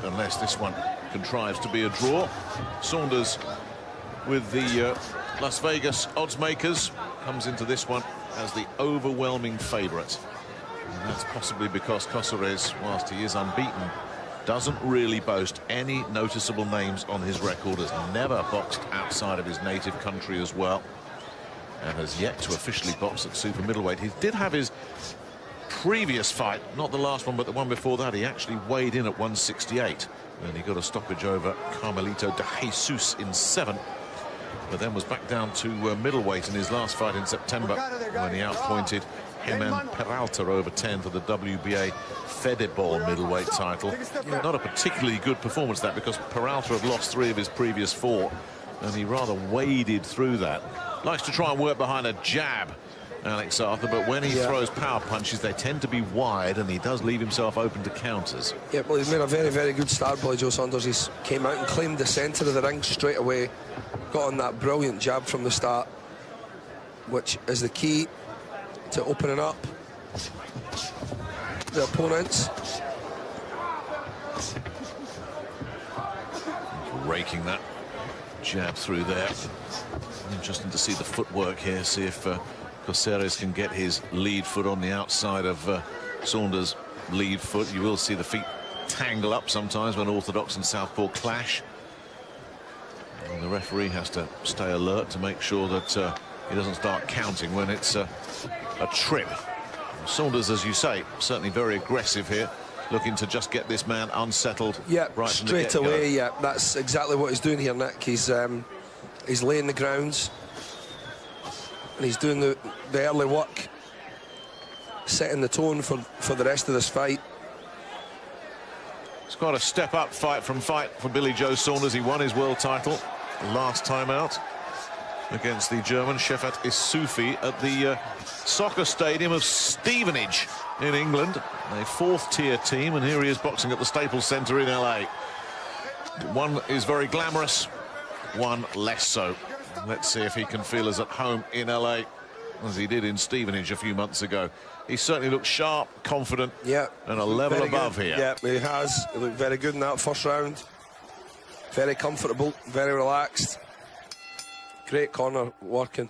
unless this one contrives to be a draw. Saunders with the Las Vegas odds makers comes into this one as the overwhelming favourite. And that's possibly because Coceres, whilst he is unbeaten, doesn't really boast any noticeable names on his record, has never boxed outside of his native country as well, and has yet to officially box at super middleweight. He did have his previous fight, not the last one, but the one before that, he actually weighed in at 168. And he got a stoppage over Carmelito de Jesus in 7. But then was back down to middleweight in his last fight in September when he outpointed him and Peralta over 10 for the WBA Fedebol middleweight title. Not a particularly good performance, that, because Peralta had lost 3 of his previous 4, and he rather waded through that. Likes to try and work behind a jab, Alex Arthur, but when he throws power punches, they tend to be wide, and he does leave himself open to counters. Yeah, well, he's made a very, very good start, Billy Joe Saunders. He's came out and claimed the centre of the ring straight away, got on that brilliant jab from the start, which is the key to opening up the opponents. Raking that jab through there. Interesting to see the footwork here, see if Coceres can get his lead foot on the outside of Saunders' lead foot. You will see the feet tangle up sometimes when orthodox and southpaw clash. And the referee has to stay alert to make sure that he doesn't start counting when it's a trip. Saunders, as you say, certainly very aggressive here, looking to just get this man unsettled. Yeah, right straight away. Yeah, that's exactly what he's doing here, Nick. He's laying the grounds, and he's doing the early work, setting the tone for the rest of this fight. It's quite a step-up fight for Billy Joe Saunders. He won his world title last time out against the German Shefat Issoufi at the soccer stadium of Stevenage in England, a 4th-tier team, and here he is boxing at the Staples Center in LA. One is very glamorous, one less so. Let's see if he can feel as at home in LA as he did in Stevenage a few months ago. He certainly looks sharp, confident, and a level above here. Yeah, he has. He looked very good in that first round. Very comfortable, very relaxed. Great corner working.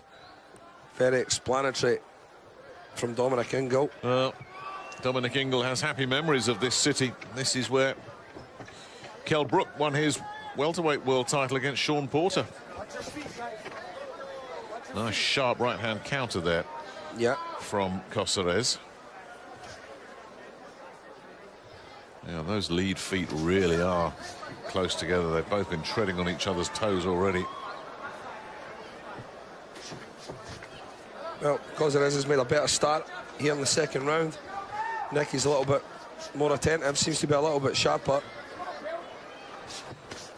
Very explanatory from Dominic Ingle. Dominic Ingle has happy memories of this city. This is where Kell Brook won his welterweight world title against Sean Porter. Nice sharp right-hand counter there from Coceres. Yeah, those lead feet really are close together. They've both been treading on each other's toes already. Well, Coceres has made a better start here in the second round. Nicky's a little bit more attentive, seems to be a little bit sharper.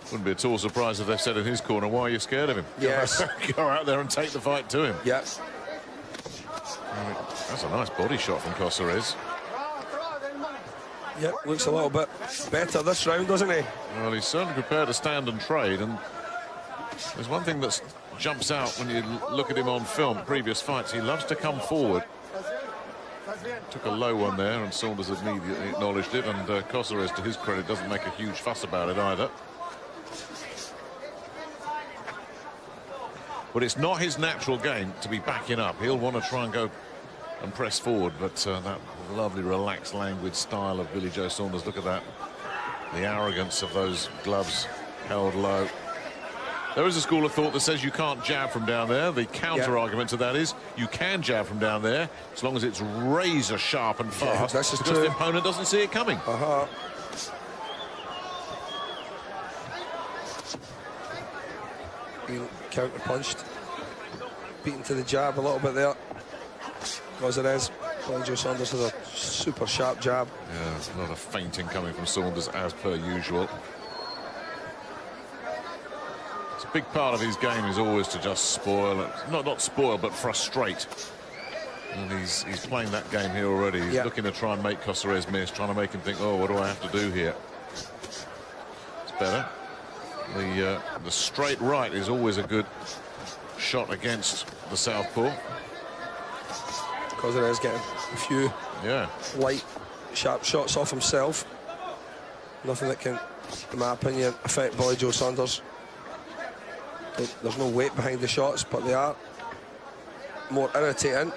Wouldn't be at all surprised if they said in his corner, why are you scared of him? Yes. Go out there and take the fight to him. Yeah. That's a nice body shot from Coceres. Yeah, looks a little bit better this round, doesn't he? Well, he's certainly prepared to stand and trade, and there's one thing that jumps out when you look at him on film, previous fights. He loves to come forward. Took a low one there, and Saunders immediately acknowledged it, and Coceres, to his credit, doesn't make a huge fuss about it either. But it's not his natural game to be backing up. He'll want to try and go and press forward, but that lovely relaxed language style of Billy Joe Saunders, look at that. The arrogance of those gloves held low. There is a school of thought that says you can't jab from down there. The counter argument to that is you can jab from down there as long as it's razor sharp and fast, that's because the opponent doesn't see it coming. Being counter-punched. Beaten to the jab a little bit there. Coceres. Billy Joe Saunders has a super sharp jab. Yeah, a lot of feinting coming from Saunders as per usual. It's a big part of his game is always to just spoil, not spoil, but frustrate. And he's playing that game here already. He's looking to try and make Coceres miss, trying to make him think, oh, what do I have to do here? It's better. The straight right is always a good shot against the southpaw. Coceres getting a few light, sharp shots off himself. Nothing that can, in my opinion, affect Billy Joe Saunders. There's no weight behind the shots, but they are more irritating.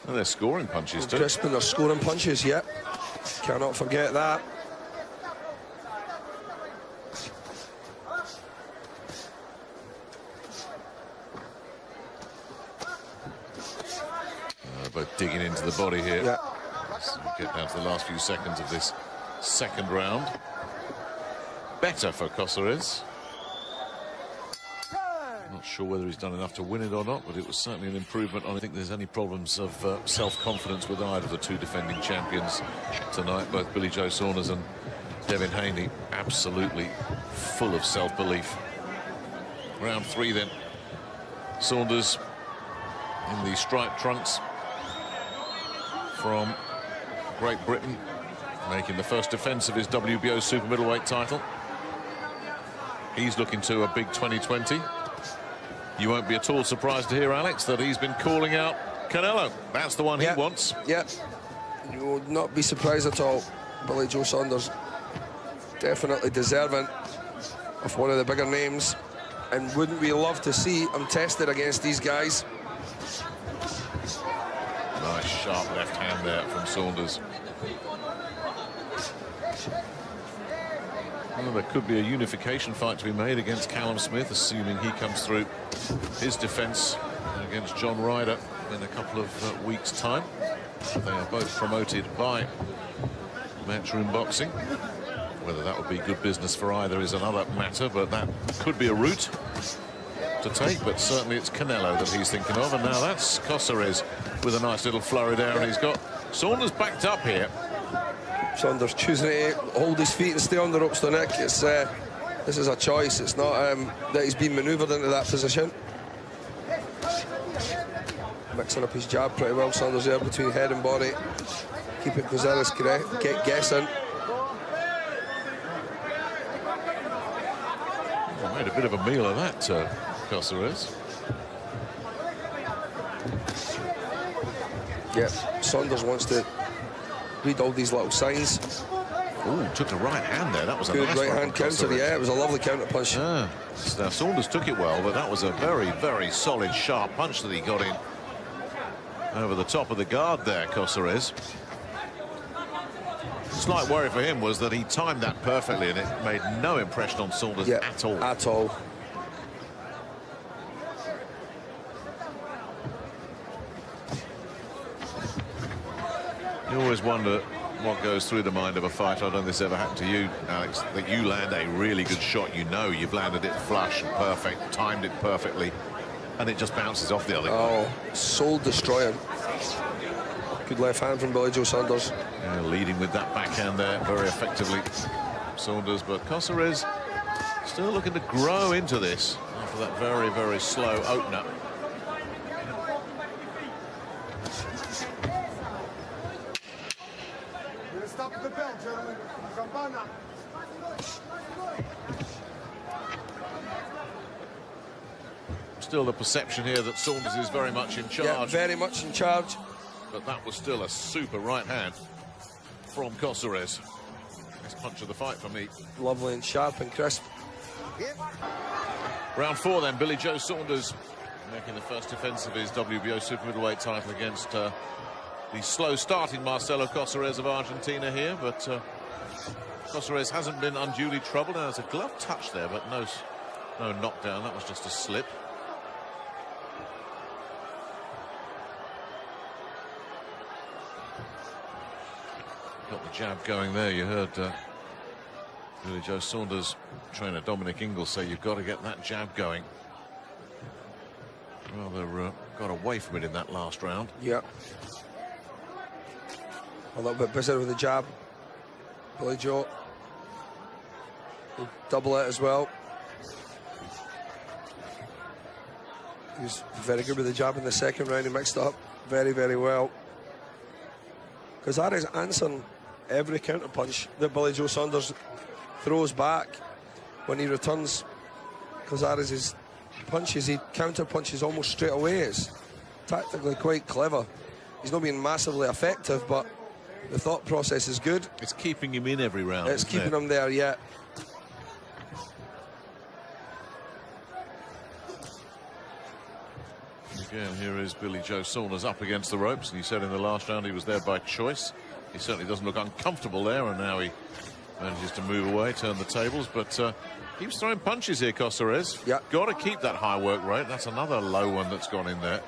And they're scoring punches too. Crisp, and they're scoring punches, yep. Cannot forget that. Both digging into the body here. Yeah. Let's get down to the last few seconds of this second round. Better for Coceres. Not sure whether he's done enough to win it or not, but it was certainly an improvement. I don't think there's any problems of self-confidence with either of the two defending champions tonight. Both Billy Joe Saunders and Devin Haney absolutely full of self-belief. Round 3 then. Saunders in the striped trunks from Great Britain, making the first defence of his WBO super middleweight title. He's looking to a big 2020. You won't be at all surprised to hear, Alex, that he's been calling out Canelo. That's the one he wants. Yep. You would not be surprised at all. Billy Joe Saunders definitely deserving of one of the bigger names. And wouldn't we love to see him tested against these guys? Nice sharp left hand there from Saunders. Well, there could be a unification fight to be made against Callum Smith, assuming he comes through his defence against John Ryder in a couple of weeks' time. They are both promoted by Matchroom Boxing. Whether that would be good business for either is another matter, but that could be a route to take. But certainly it's Canelo that he's thinking of, and now that's Coceres with a nice little flurry there, and he's got Saunders backed up here. Saunders choosing to hold his feet and stay on the ropes to Nick. It's this is a choice. It's not that he's been manoeuvred into that position. Mixing up his jab pretty well, Saunders there between head and body. Keeping Coceres guessing. Well, made a bit of a meal of that, Coceres. Yeah, Saunders wants to read all these little signs. Oh, took a right hand there. That was a good nice right hand counter. Yeah, it was a lovely counter punch. Yeah. Now Saunders took it well, but that was a very, very solid, sharp punch that he got in over the top of the guard there, Coceres. Slight worry for him was that he timed that perfectly, and it made no impression on Saunders at all. At all. You always wonder what goes through the mind of a fighter. I don't know if this ever happened to you, Alex, that you land a really good shot. You know you've landed it flush and perfect, timed it perfectly, and it just bounces off the other guy. Oh, soul destroying. Good left hand from Billy Joe Saunders. Yeah, leading with that backhand there very effectively, Saunders. But Coceres still looking to grow into this after that very, very slow opener. Stop the bell, gentlemen. Campana. Still the perception here that Saunders is very much in charge. Yeah, very much in charge. But that was still a super right hand from Coceres. Best punch of the fight for me. Lovely and sharp and crisp. Round 4 then, Billy Joe Saunders making the first defence of his WBO super middleweight title against the slow-starting Marcelo Coceres of Argentina here, but Coceres hasn't been unduly troubled. Now, there's a glove touch there, but no knockdown. That was just a slip. Got the jab going there. You heard Billy Joe Saunders trainer Dominic Ingle say you've got to get that jab going. Well, they got away from it in that last round. Yeah. A little bit busy with the jab. Billy Joe. He'll double it as well. He was very good with the jab in the second round. He mixed it up very, very well. Coceres answering every counter punch that Billy Joe Saunders throws back. When he returns Coceres' punches, he counter punches almost straight away. It's tactically quite clever. He's not being massively effective, but The thought process is good. It's keeping him in every round. It's isn't keeping it? him there, yeah. Again, here is Billy Joe Saunders up against the ropes, and he said in the last round he was there by choice. He certainly doesn't look uncomfortable there, and now he manages to move away, turn the tables, but keeps throwing punches here, Coceres. Yeah. Got to keep that high work rate. That's another low one that's gone in there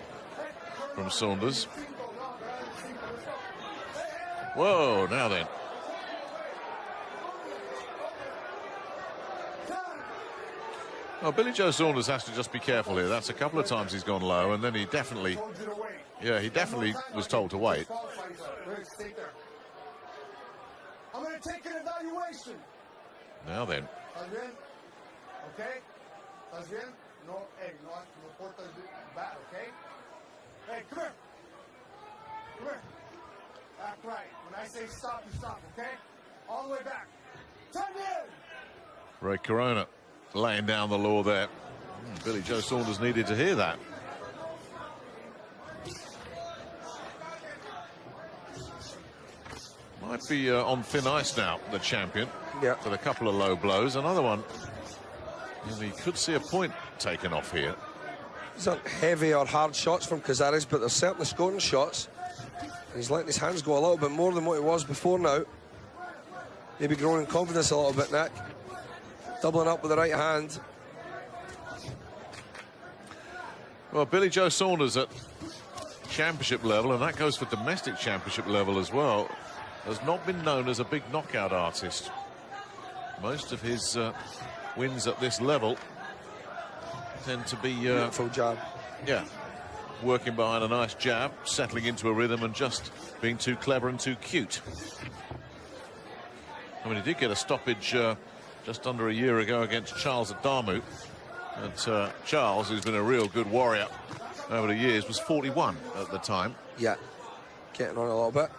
from Saunders. Whoa, now then. Well, Billy Joe Saunders has to just be careful here. That's a couple of times he's gone low, and then he definitely, yeah, he definitely was told to wait. I'm going to take an evaluation. Now then. ¿Estás bien? Okay? ¿Estás bien? No, hey, no portas bad, okay? Hey, come here. Come here. Act right. When I say stop, you stop, okay? All the way back. 10 in! Ray Corona laying down the law there. Billy Joe Saunders needed to hear that. Might be on thin ice now, the champion. Yeah. With a couple of low blows. Another one. And he could see a point taken off here. These aren't heavy or hard shots from Coceres, but they're certainly scoring shots. He's letting his hands go a little bit more than what he was before now. Maybe growing in confidence a little bit, Nick. Doubling up with the right hand. Well, Billy Joe Saunders at championship level, and that goes for domestic championship level as well, has not been known as a big knockout artist. Most of his wins at this level tend to be Beautiful jab. yeah, working behind a nice jab, settling into a rhythm and just being too clever and too cute. I mean, he did get a stoppage just under a year ago against Charles Adamu. And Charles, who's been a real good warrior over the years, was 41 at the time. Yeah, getting on a little bit.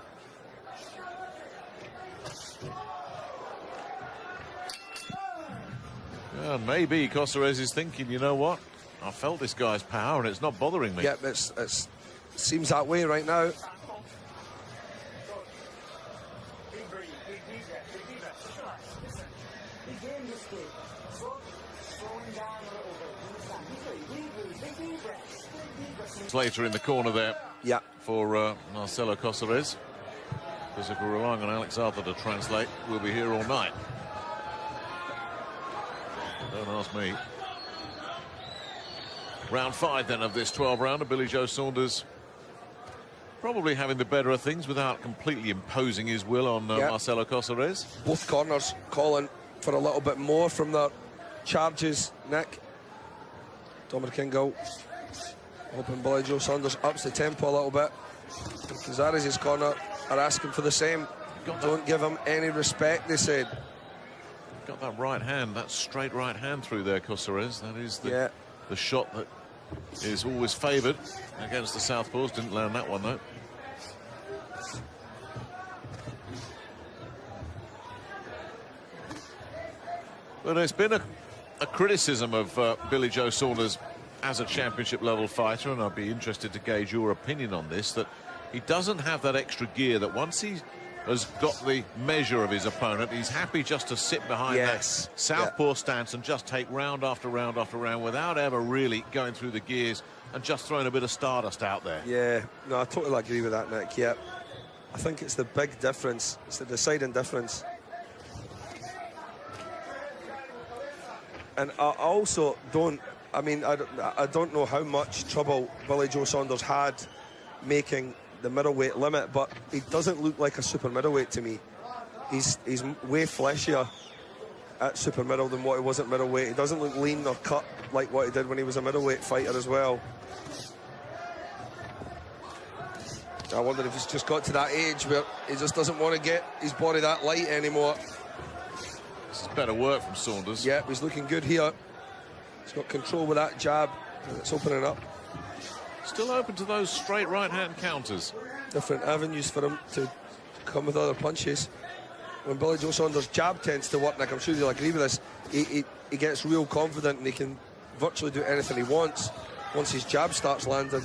Yeah, maybe Coceres is thinking, you know what? I felt this guy's power and it's not bothering me. Yeah, it seems that way right now. Later in the corner there, Yeah, for Marcelo Coceres. Because if we're relying on Alex Arthur to translate, we'll be here all night. Don't ask me. Round 5 then of this 12-rounder. Billy Joe Saunders probably having the better of things without completely imposing his will on Marcelo Coceres. both corners calling for a little bit more from their charges, Nick. Dominic Kingle hoping Billy Joe Saunders ups the tempo a little bit. Coceres' corner are asking for the same. Don't give him any respect, they said. Got that right hand, that straight right hand through there, Coceres. That is the shot that is always favoured against the Southpaws. Didn't land that one, though. But it's been a criticism of Billy Joe Saunders as a championship level fighter, and I'd be interested to gauge your opinion on this, that he doesn't have that extra gear, that once he has got the measure of his opponent, he's happy just to sit behind that southpaw stance and just take round after round after round without ever really going through the gears and just throwing a bit of stardust out there. Yeah, no, I totally agree with that, Nick. Yeah, I think it's the big difference. It's the deciding difference. And I also don't, I mean, I don't know how much trouble Billy Joe Saunders had making the middleweight limit, but he doesn't look like a super middleweight to me. He's way fleshier at super middle than what he was at middleweight. He doesn't look lean or cut like what he did when he was a middleweight fighter as well. I wonder if he's just got to that age where he just doesn't want to get his body that light anymore. This is better work from Saunders. Yeah, he's looking good here. He's got control with that jab, and it's opening up. Still open to those straight right-hand counters. Different avenues for him to come with other punches. When Billy Joe Saunders' jab tends to work, like I'm sure you'll agree with this, he gets real confident and he can virtually do anything he wants once his jab starts landing.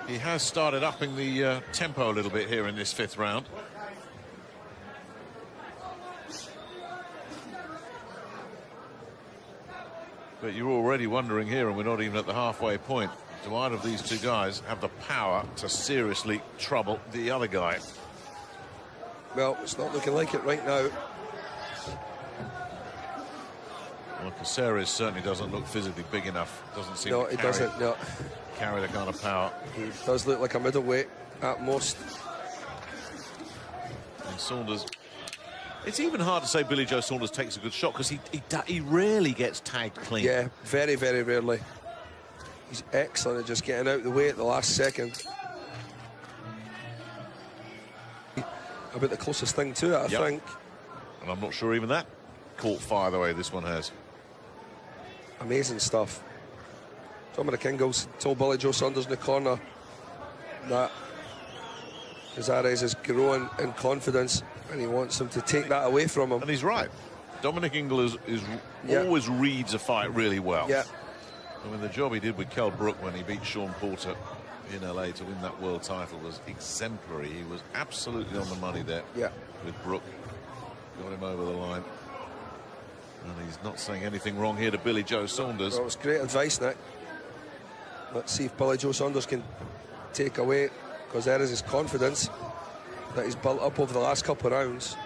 He has started upping the tempo a little bit here in this 5th round. But you're already wondering here, and we're not even at the halfway point, do either of these two guys have the power to seriously trouble the other guy? Well, it's not looking like it right now. Well, Coceres certainly doesn't look physically big enough. Doesn't seem No, to he doesn't. No. carry the kind of power. He does look like a middleweight at most. And Saunders, it's even hard to say Billy Joe Saunders takes a good shot because he rarely gets tagged clean. Yeah, very, very rarely. He's excellent at just getting out of the way at the last second. About the closest thing to it, I think. And I'm not sure even that caught fire the way this one has. Amazing stuff. Dominic Ingles told Billy Joe Saunders in the corner that Coceres is growing in confidence and he wants him to take that away from him. And he's right. Dominic Ingles always reads a fight really well. Yeah. I mean, the job he did with Kell Brook when he beat Sean Porter in LA to win that world title was exemplary. He was absolutely on the money there with Brook. Got him over the line. And he's not saying anything wrong here to Billy Joe Saunders. Well, it was great advice, Nick. Let's see if Billy Joe Saunders can take away Coceres' confidence that he's built up over the last couple of rounds.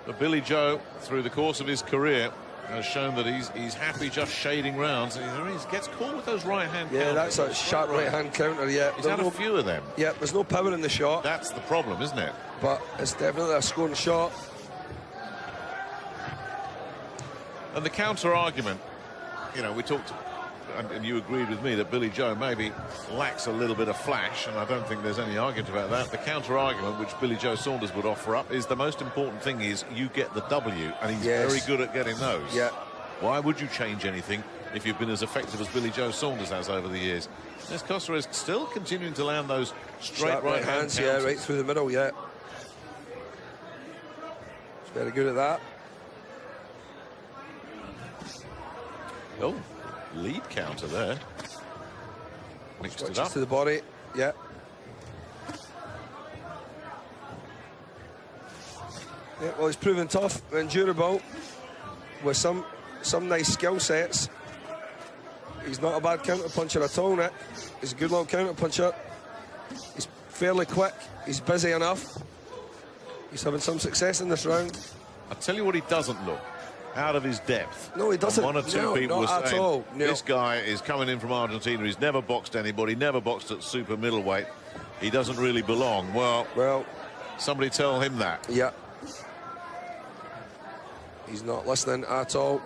But Billy Joe, through the course of his career, has shown that he's happy just shading rounds. He gets caught with those right-hand counters. Yeah, that's a sharp right-hand counter, He's had a few of them. Yeah, there's no power in the shot. That's the problem, isn't it? But it's definitely a scoring shot. And the counter-argument, you know, we talked, and you agreed with me that Billy Joe maybe lacks a little bit of flash, and I don't think there's any argument about that. The counter-argument which Billy Joe Saunders would offer up is the most important thing is you get the W, and he's very good at getting those. Yeah. Why would you change anything if you've been as effective as Billy Joe Saunders has over the years? There's Coceres still continuing to land those straight right hands. Yeah, right through the middle, yeah. He's very good at that. Oh, lead counter there. Mixed it up. To the body, yeah. Yeah, well, he's proven tough and durable with some nice skill sets. He's not a bad counter puncher at all, Nick. He's a good little counter puncher. He's fairly quick. He's busy enough. He's having some success in this round. I'll tell you what he doesn't look. Out of his depth. No, he doesn't. And one or two people were saying, all. No. This guy is coming in from Argentina. He's never boxed anybody, never boxed at super middleweight. He doesn't really belong. Well, somebody tell him that. Yeah. He's not listening at all.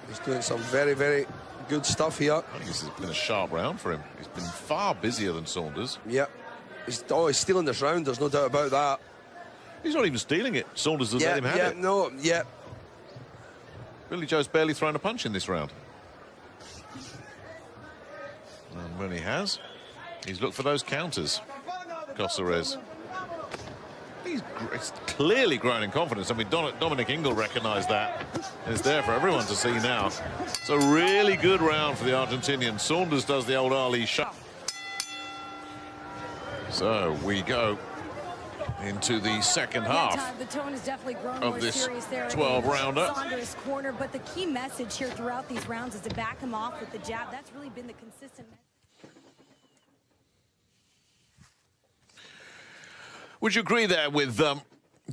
He's doing some very, very good stuff here. I think this has been a sharp round for him. He's been far busier than Saunders. Yeah. He's stealing this round. There's no doubt about that. He's not even stealing it. Saunders has let him have it. Billy Joe's barely thrown a punch in this round. And when he has, he's looked for those counters. Coceres. He's clearly growing in confidence. I mean, Dominic Ingle recognised that. It's there for everyone to see now. It's a really good round for the Argentinian. Saunders does the old Ali shot. So we go into the second half the tone has definitely grown of more this serious there 12-rounder. Saunders' corner, but the key message here throughout these rounds is to back him off with the jab. That's really been the consistent message. Would you agree there with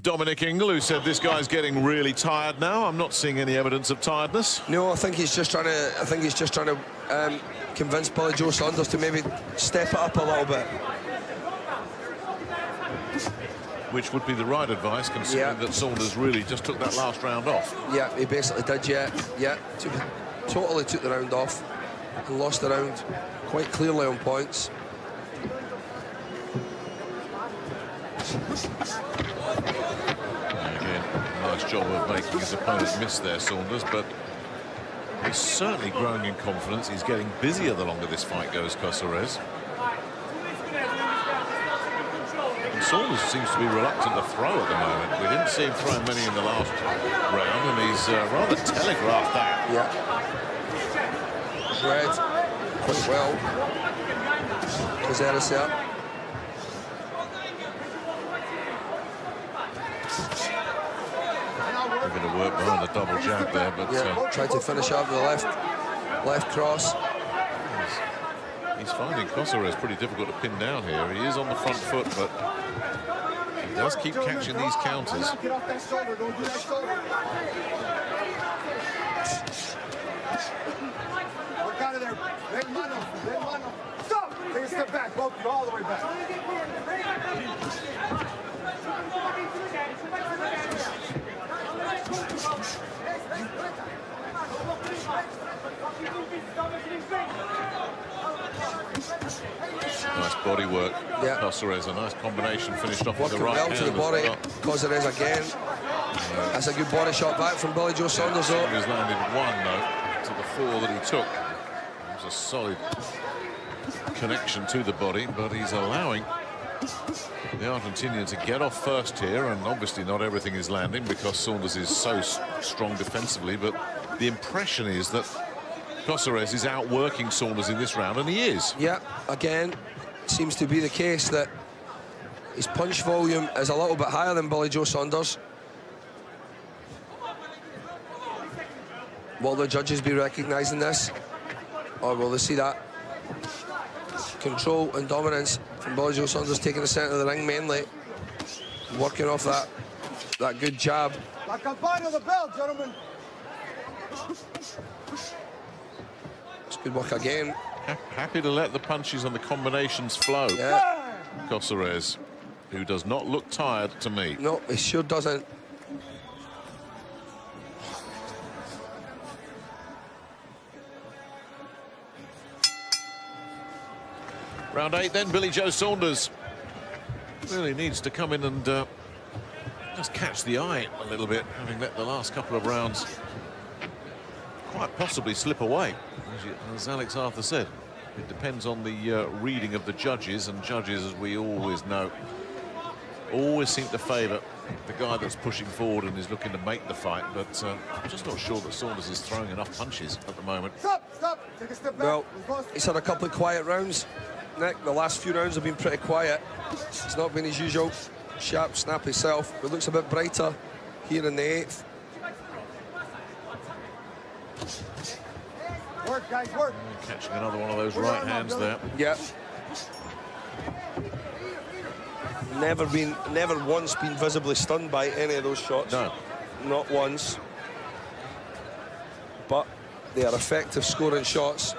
Dominic Ingle, who said this guy's getting really tired now? I'm not seeing any evidence of tiredness. No, I think he's just trying to. Convince Billy Joe Saunders to maybe step it up a little bit. Which would be the right advice, considering that Saunders really just took that last round off. Yeah, he basically did, yeah. Totally took the round off and lost the round quite clearly on points. Again, nice job of making his opponent miss there, Saunders, but he's certainly growing in confidence. He's getting busier the longer this fight goes, Coceres. And Saunders seems to be reluctant to throw at the moment. We didn't see him throw many in the last round, and he's rather telegraphed that. Yeah. Read quite well. Coceres there. Looking to work behind the double jab there, but tried to finish out with the left cross. He's finding Coceres pretty difficult to pin down here. He is on the front foot, but he does keep catching these counters. Get off that shoulder. Don't do that shoulder. Work out of there. Red mano. Red mano. Stop. Take a step back. Both you all the way back. Nice body work. Yeah. Coceres, a nice combination, finished off with the Working right well hand. to the body. Coceres again. That's a good body shot back from Billy Joe Saunders, though. He's landed one, though, to the four that he took. It was a solid connection to the body, but he's allowing the Argentinian to get off first here, and obviously not everything is landing because Saunders is so strong defensively, but the impression is that Coceres is outworking Saunders in this round, and he is. Yeah, again, seems to be the case that his punch volume is a little bit higher than Billy Joe Saunders. Will the judges be recognising this, or will they see that control and dominance from Billy Joe Saunders taking the centre of the ring mainly, working off that good jab? La campana of the bell, gentlemen. It's good work again. Happy to let the punches and the combinations flow. Yeah. Coceres, who does not look tired to me. No, he sure doesn't. Round 8 then, Billy Joe Saunders really needs to come in and just catch the eye a little bit, having let the last couple of rounds quite possibly slip away. As Alex Arthur said, it depends on the reading of the judges, and judges, as we always know, always seem to favour the guy that's pushing forward and is looking to make the fight, but I'm just not sure that Saunders is throwing enough punches at the moment. Stop. Take a step back. Well, he's had a couple of quiet rounds, Nick. The last few rounds have been pretty quiet. It's not been his usual sharp, snappy self. It looks a bit brighter here in the 8th. Work, guys, work. Catching another one of those right hands there. Yeah. Never once been visibly stunned by any of those shots. No. Not once. But they are effective scoring shots.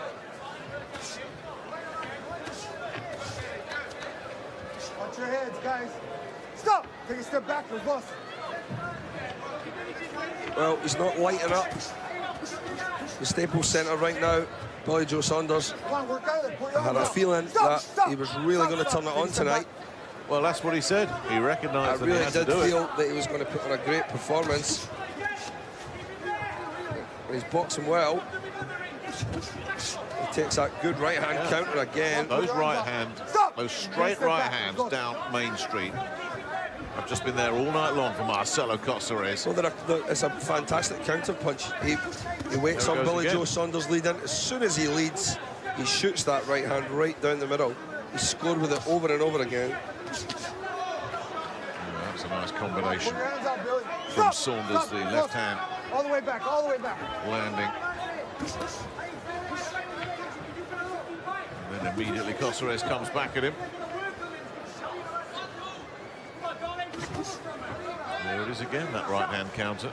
Watch your heads, guys. Stop. Take a step back. Reverse. Well, he's not lighting up the Staples Centre right now, Billy Joe Saunders. Come on, work out of there. Put your I had arms a out. feeling Stop, that stop. he was really going to turn it Take on a step tonight. back. Well, that's what he said. He I recognised that he really had to did do it. feel that he was going to put on a great performance. And he's boxing well. He takes that good right-hand counter again. Those right hand, those straight right hands down Main Street. I've just been there all night long for Marcelo Coceres. Well, it's a fantastic counter punch. He waits There it on goes Billy again. Joe Saunders leading. As soon as he leads, he shoots that right hand right down the middle. He scored with it over and over again. That's a nice combination Put your hands out, Billy. from Stop, Saunders, stop, the reverse. left hand All the way back, all the way back. landing. And then immediately Coceres comes back at him. There it is again, that right hand counter.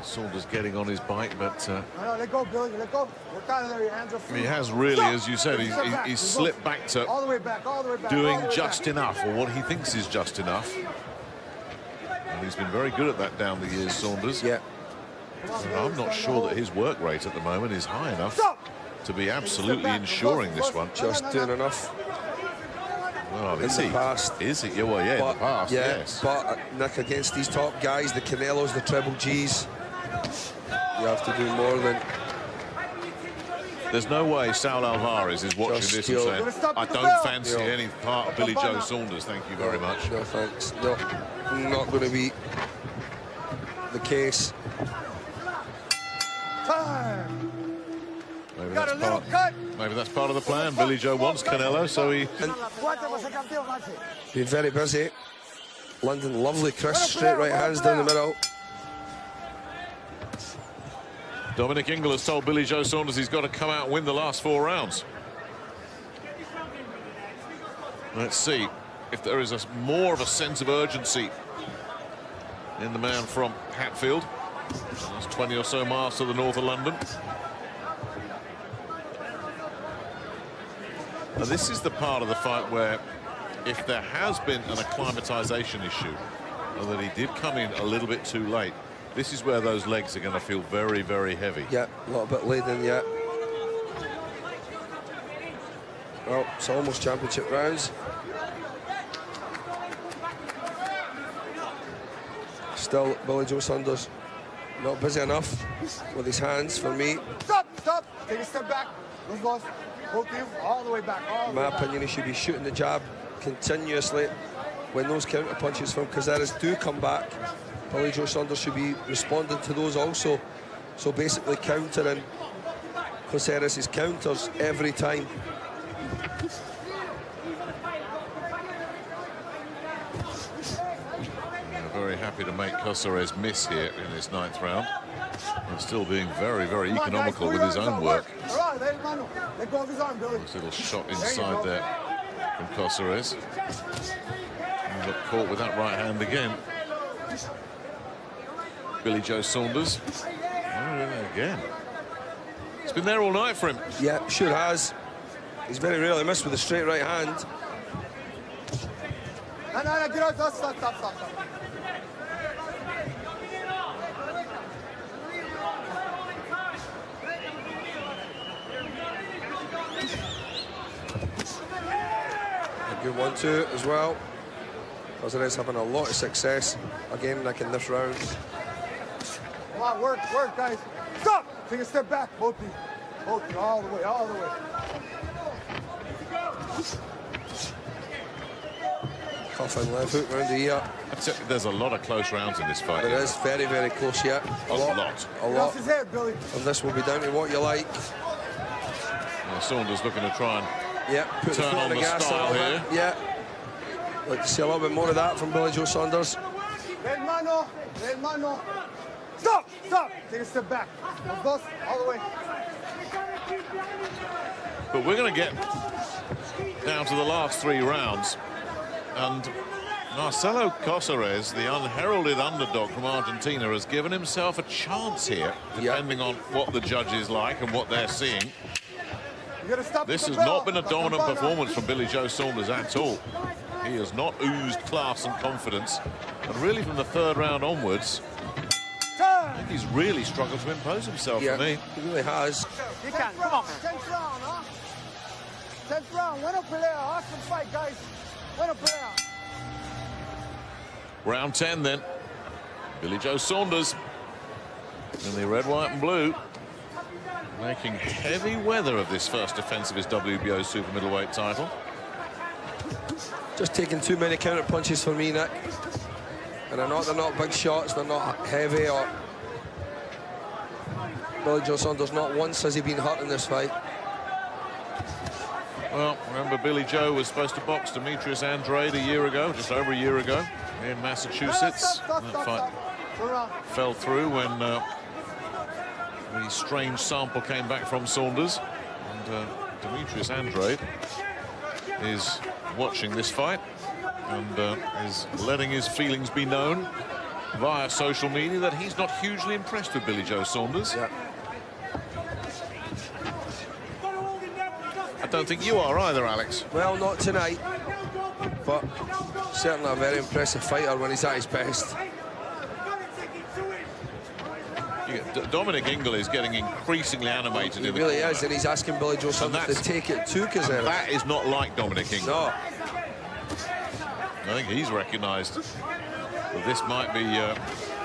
Saunders getting on his bike, but No, let go, Billy. Let go. Work out of there. Your hands are free. he has really, Stop. as you said, Take a step back. he's Reverse. slipped back to All the way back, all the way back. all doing the way just back. enough, or what he thinks is just enough. And he's been very good at that down the years, Saunders. Yeah. Come on, And Billy, I'm not stay sure low. that his work rate at the moment is high enough Stop. to be absolutely ensuring this one. Just doing enough. Well, is in he? the past. Is he? Yeah, well, yeah, in the past, yes. But Nick, against these top guys, the Canelos, the Treble Gs, you have to do more than There's no way Saul Alvarez is watching Just this and still- saying, Stop I the don't bell." fancy Yeah. any part of Billy Joe Saunders, thank you very much. No thanks. No, not going to be the case. Time. Maybe got a little cut. Maybe that's part of the plan. Billy Joe wants Canelo, so he... Been very busy. London, lovely, crisp, straight right hands down the middle. Dominic Ingle has told Billy Joe Saunders he's got to come out and win the last 4 rounds. Let's see if there is more of a sense of urgency in the man from Hatfield. It's 20 or so miles to the north of London. Now, this is the part of the fight where, if there has been an acclimatization issue, and that he did come in a little bit too late, this is where those legs are going to feel very, very heavy. Yeah, a little bit laden, yeah. Well, it's almost championship rounds. Still, Billy Joe Saunders not busy enough with his hands for me. Stop, stop. Take a step back. Those balls. Both of you, all the way back. In my opinion, he should be shooting the jab continuously. When those counter punches from Coceres do come back, Billy Joe Saunders should be responding to those also. So basically countering Coceres' counters every time. Very happy to make Coceres miss here in this 9th round. And still being very, very economical with his own work. Nice little shot inside there from Coceres. And got caught with that right hand again. Billy Joe Saunders. Again. It's been there all night for him. Yeah, sure has. He's very rarely missed with a straight right hand. No, get out. Stop. A good 1-2 as well. Coceres having a lot of success again, like in this round. Come on, work, guys. Stop! Take a step back, both of you. All the way. Cuff and left hook round the ear. There's a lot of close rounds in this fight. There is very, very close yet. A lot. His head, Billy. And this will be down to what you like. Well, Saunders looking to try and put the turn foot on the gas style here. Yeah. Like to see a little bit more of that from Billy Joe Saunders. Del mano. Stop! Take a step back. All the way. But we're going to get down to the last 3 rounds. And Marcelo Coceres, the unheralded underdog from Argentina, has given himself a chance here, depending on what the judges like and what they're seeing. This has not been a dominant performance from Billy Joe Saunders at all. He has not oozed class and confidence. And really from the 3rd round onwards, I think he's really struggled to impose himself for me. He really has. He can. Come on, man. 10th round, huh? 10th round. Buena pelea. Awesome fight, guys. Buena pelea. Round 10 then. Billy Joe Saunders in the red, white and blue, making heavy weather of this first defense of his WBO super middleweight title. Just taking too many counter punches for me, Nick. And they're not big shots, they're not heavy. Or Billy Joe Saunders not once has he been hurt in this fight. Well, remember Billy Joe was supposed to box Demetrius Andrade a year ago, just over a year ago, in Massachusetts. That fight fell through when the strange sample came back from Saunders. And Demetrius Andrade is watching this fight and is letting his feelings be known via social media that he's not hugely impressed with Billy Joe Saunders. Yeah. I don't think you are either, Alex. Well, not tonight, but certainly a very impressive fighter when he's at his best. Dominic Ingle is getting increasingly animated. He in the really corner. is, and he's asking Billy Joe Saunders to take it to Coceres. That is not like Dominic Ingle. No. I think he's recognised that this might be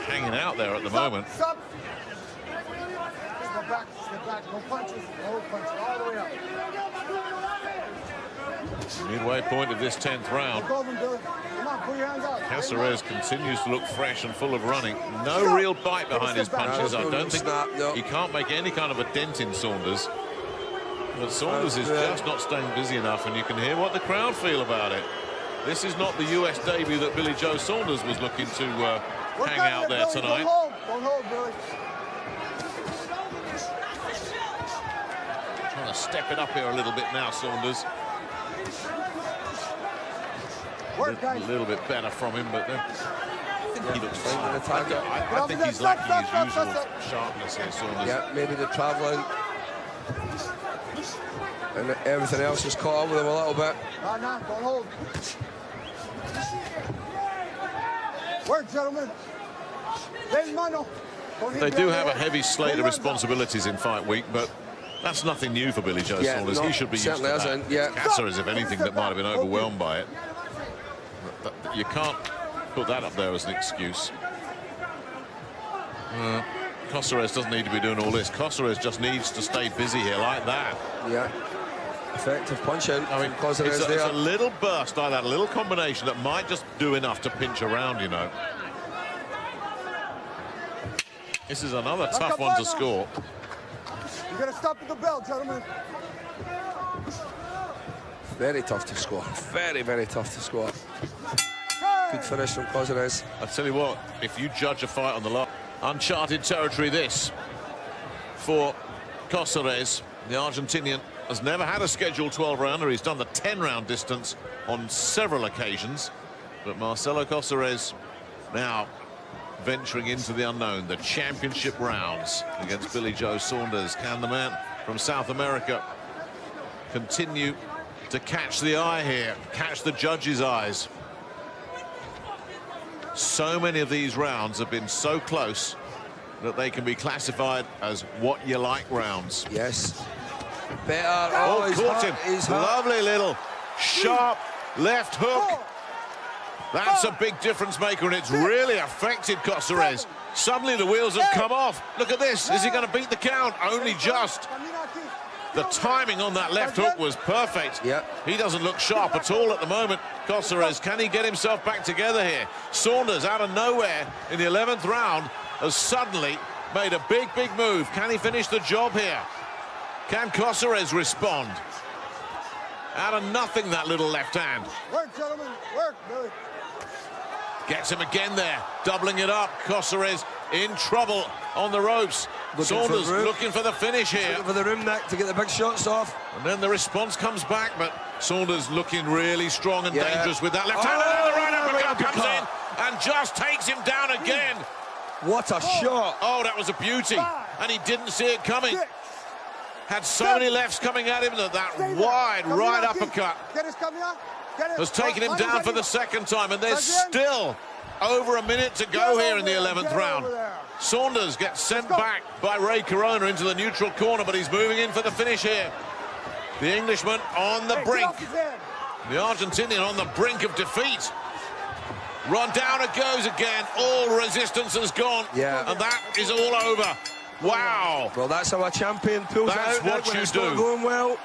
hanging out there at the moment. Stop. Step back. No punches. No punches. All the way up. Midway point of this 10th round. Come on, put your hands out. Coceres continues to look fresh and full of running. No real bite behind his punches. I don't think he can't make any kind of a dent in Saunders. But Saunders is just not staying busy enough, and you can hear what the crowd feel about it. This is not the US debut that Billy Joe Saunders was looking to hang out there tonight. Don't hold, Billy. Trying to step it up here a little bit now, Saunders. A little bit better from him, but I think he looks fine. I think he's lacking his usual sharpness here, Saunders. Yeah, maybe the travelling and everything else has caught up with him a little bit. Nah, don't hold. Work, gentlemen. They do have a heavy slate of responsibilities in fight week, but that's nothing new for Billy Joe Saunders. He should be used to that. Yeah. Coceres, if anything, that might have been overwhelmed by it. You can't put that up there as an excuse. Coceres doesn't need to be doing all this. Coceres just needs to stay busy here like that. Yeah. Effective punching. I mean, it's a little burst like that, a little combination that might just do enough to pinch around, you know. This is another tough one to score. You're going to stop at the bell, gentlemen. Very tough to score. Very, very tough to score. Good finish from Coceres. I tell you what, if you judge a fight on the last, uncharted territory this for Coceres. The Argentinian has never had a scheduled 12-rounder. He's done the 10-round distance on several occasions. But Marcelo Coceres now venturing into the unknown, the championship rounds against Billy Joe Saunders. Can the man from South America continue to catch the eye here, catch the judges' eyes? So many of these rounds have been so close that they can be classified as what you like rounds. Yes. Better. Oh, caught him. Lovely little sharp left hook. That's a big difference maker, and it's really affected Coceres. Suddenly the wheels have come off. Look at this. Is he going to beat the count? Only just. The timing on that left hook was perfect. Yep. He doesn't look sharp at all at the moment. Coceres, can he get himself back together here? Saunders, out of nowhere in the 11th round, has suddenly made a big, big move. Can he finish the job here? Can Coceres respond? Out of nothing, that little left hand. Work, gentlemen. Work, Billy. Gets him again there, doubling it up. Coceres in trouble on the ropes. Saunders looking for the finish here. Looking for the room neck to get the big shots off. And then the response comes back, but Saunders looking really strong and dangerous with that left hand. And then the right uppercut comes in and just takes him down again. What a shot. Oh, that was a beauty. And he didn't see it coming. Had so many lefts coming at him that wide right uppercut has taken him down for the second time, and there's still over a minute to go here in the 11th round. Saunders gets sent back by Ray Corona into the neutral corner, but he's moving in for the finish here. The Englishman on the brink. The Argentinian on the brink of defeat. Run down it goes again. All resistance has gone. Yeah. And that is all over. Wow. Well, that's how a champion pulls That's out what when you it's do. not going well.